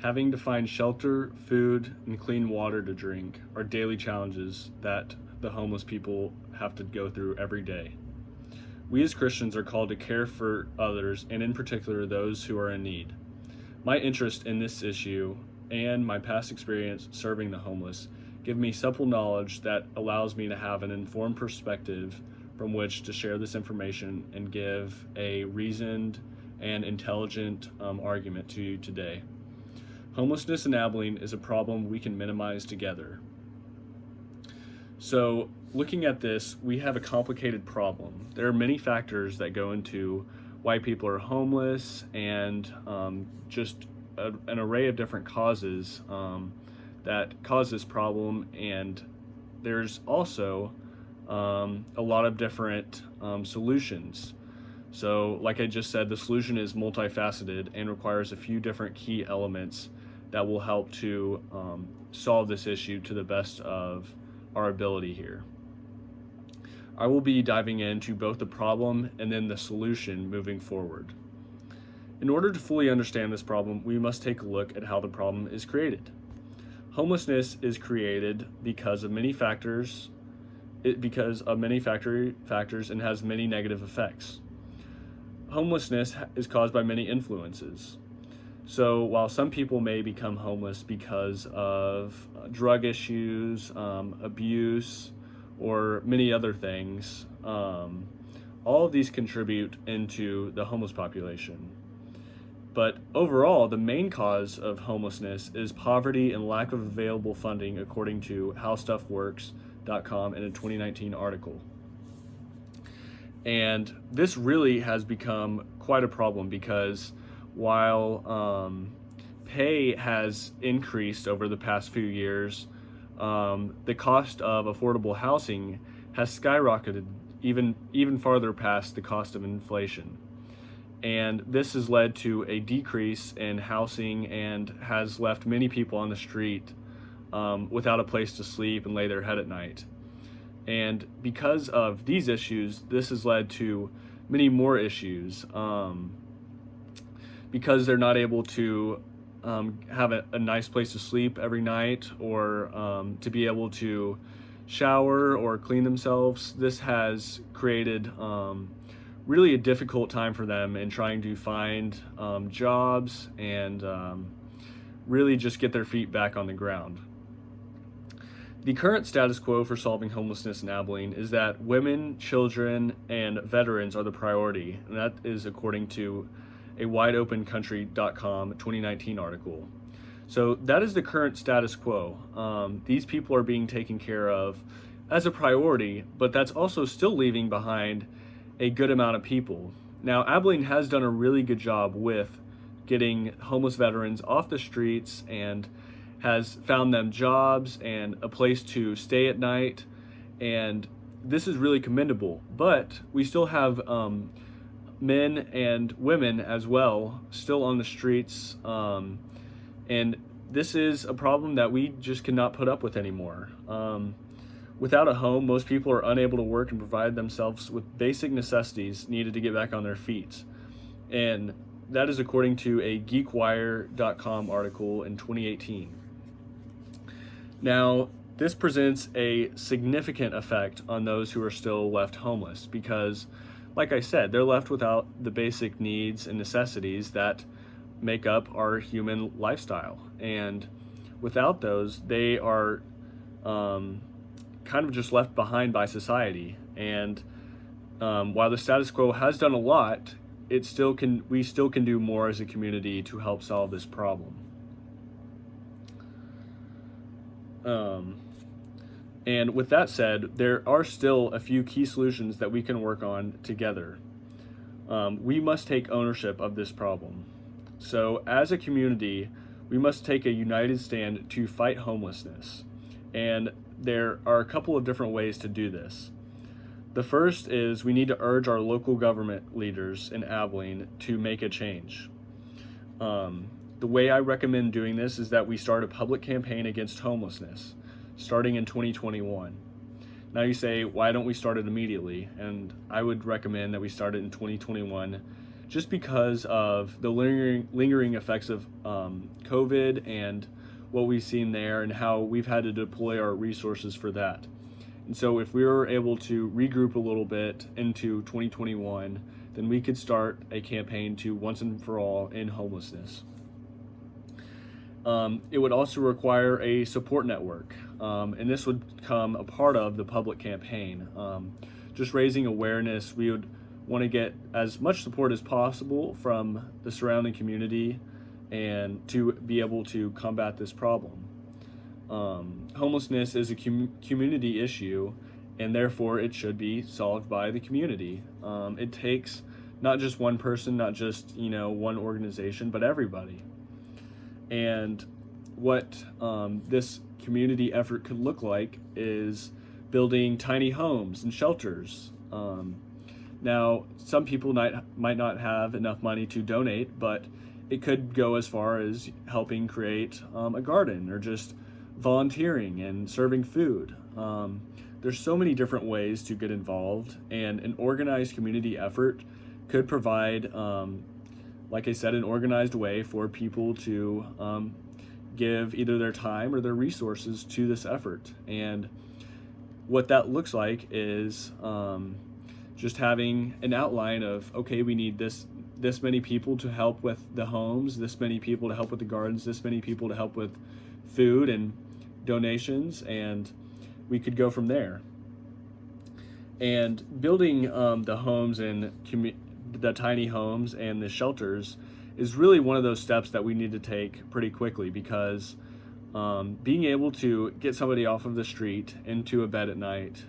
Having to find shelter, food, and clean water to drink are daily challenges that the homeless people have to go through every day. We as Christians are called to care for others, and in particular those who are in need. My interest in this issue and my past experience serving the homeless give me supple knowledge that allows me to have an informed perspective from which to share this information and give a reasoned and intelligent argument to you today. Homelessness in Abilene is a problem we can minimize together. So, looking at this, we have a complicated problem. There are many factors that go into why people are homeless, and just an array of different causes that cause this problem. And there's also a lot of different solutions. So, like I just said, the solution is multifaceted and requires a few different key elements that will help to solve this issue to the best of our ability here. I will be diving into both the problem and then the solution moving forward. In order to fully understand this problem, we must take a look at how the problem is created. Homelessness is created because of many factors, factors and has many negative effects. Homelessness is caused by many influences. So while some people may become homeless because of drug issues, abuse, or many other things, all of these contribute into the homeless population. But overall, the main cause of homelessness is poverty and lack of available funding, according to howstuffworks.com in a 2019 article. And this really has become quite a problem because while pay has increased over the past few years, the cost of affordable housing has skyrocketed even farther past the cost of inflation. And this has led to a decrease in housing and has left many people on the street without a place to sleep and lay their head at night. And because of these issues, this has led to many more issues. Because they're not able to have a nice place to sleep every night, or to be able to shower or clean themselves, this has created really a difficult time for them in trying to find jobs and really just get their feet back on the ground. The current status quo for solving homelessness in Abilene is that women, children, and veterans are the priority, and that is according to a wideopencountry.com 2019 article. So that is the current status quo. These people are being taken care of as a priority, but that's also still leaving behind a good amount of people. Now, Abilene has done a really good job with getting homeless veterans off the streets and has found them jobs and a place to stay at night, and this is really commendable. But we still have men and women as well still on the streets, and this is a problem that we just cannot put up with anymore. Without a home, most people are unable to work and provide themselves with basic necessities needed to get back on their feet, and that is according to a geekwire.com article in 2018. Now, this presents a significant effect on those who are still left homeless because, like I said, they're left without the basic needs and necessities that make up our human lifestyle. And without those, they are kind of just left behind by society. And while the status quo has done a lot, we still can do more as a community to help solve this problem. And with that said, there are still a few key solutions that we can work on together. We must take ownership of this problem. So as a community, we must take a united stand to fight homelessness. And there are a couple of different ways to do this. The first is we need to urge our local government leaders in Abilene to make a change. The way I recommend doing this is that we start a public campaign against homelessness, starting in 2021. Now you say, why don't we start it immediately? And I would recommend that we start it in 2021 just because of the lingering effects of COVID and what we've seen there and how we've had to deploy our resources for that. And so if we were able to regroup a little bit into 2021, then we could start a campaign to once and for all end homelessness. It would also require a support network, and this would become a part of the public campaign. Just raising awareness, we would want to get as much support as possible from the surrounding community and to be able to combat this problem. Homelessness is a community issue, and therefore it should be solved by the community. It takes not just one person, not just one organization, but everybody. And what this community effort could look like is building tiny homes and shelters. Now, some people might not have enough money to donate, but it could go as far as helping create a garden or just volunteering and serving food. There's so many different ways to get involved, and an organized community effort could provide, like I said, an organized way for people to give either their time or their resources to this effort. And what that looks like is just having an outline of, okay, we need this many people to help with the homes, this many people to help with the gardens, this many people to help with food and donations, and we could go from there. And building the homes and the tiny homes and the shelters is really one of those steps that we need to take pretty quickly, because being able to get somebody off of the street into a bed at night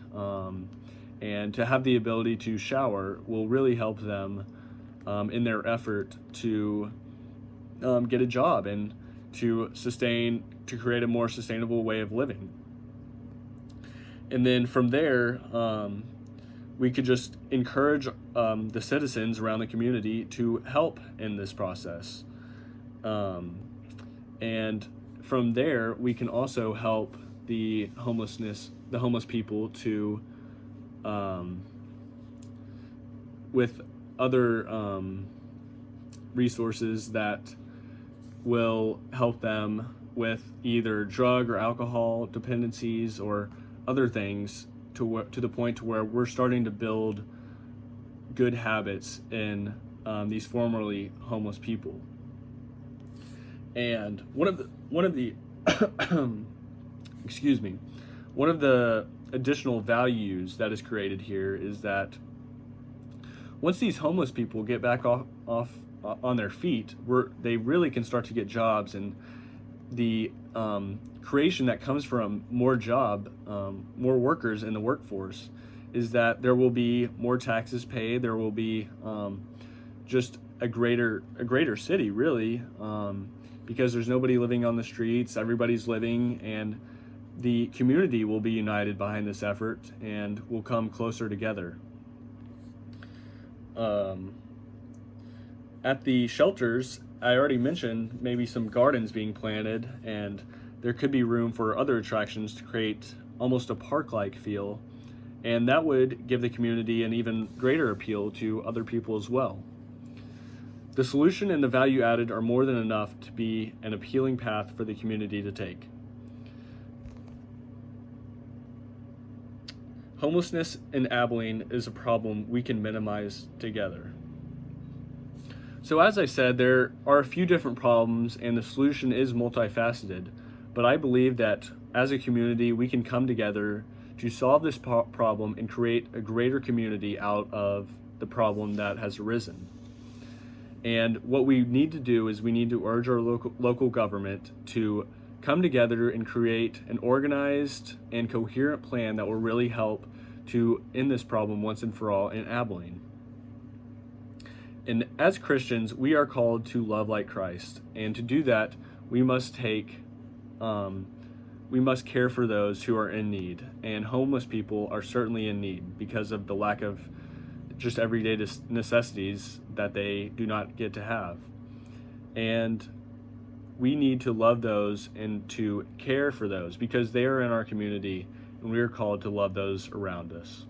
and to have the ability to shower will really help them in their effort to get a job and to create a more sustainable way of living. And then from there, we could just encourage the citizens around the community to help in this process. And from there, we can also help the homeless people to with other resources that will help them with either drug or alcohol dependencies or other things to the point to where we're starting to build good habits in these formerly homeless people. And one of the excuse me, one of the additional values that is created here is that once these homeless people get back off on their feet, they really can start to get jobs, and the creation that comes from more workers in the workforce is that there will be more taxes paid. There will be just a greater city, really, because there's nobody living on the streets. Everybody's living, and the community will be united behind this effort and will come closer together. At the shelters, I already mentioned maybe some gardens being planted, and there could be room for other attractions to create almost a park-like feel, and that would give the community an even greater appeal to other people as well. The solution and the value added are more than enough to be an appealing path for the community to take. Homelessness in Abilene is a problem we can minimize together. So as I said, there are a few different problems and the solution is multifaceted, but I believe that as a community we can come together to solve this problem and create a greater community out of the problem that has arisen. And what we need to do is we need to urge our local government to come together and create an organized and coherent plan that will really help to end this problem once and for all in Abilene. And as Christians, we are called to love like Christ, and to do that, we must care for those who are in need, and homeless people are certainly in need because of the lack of just everyday necessities that they do not get to have. And we need to love those and to care for those because they are in our community, and we are called to love those around us.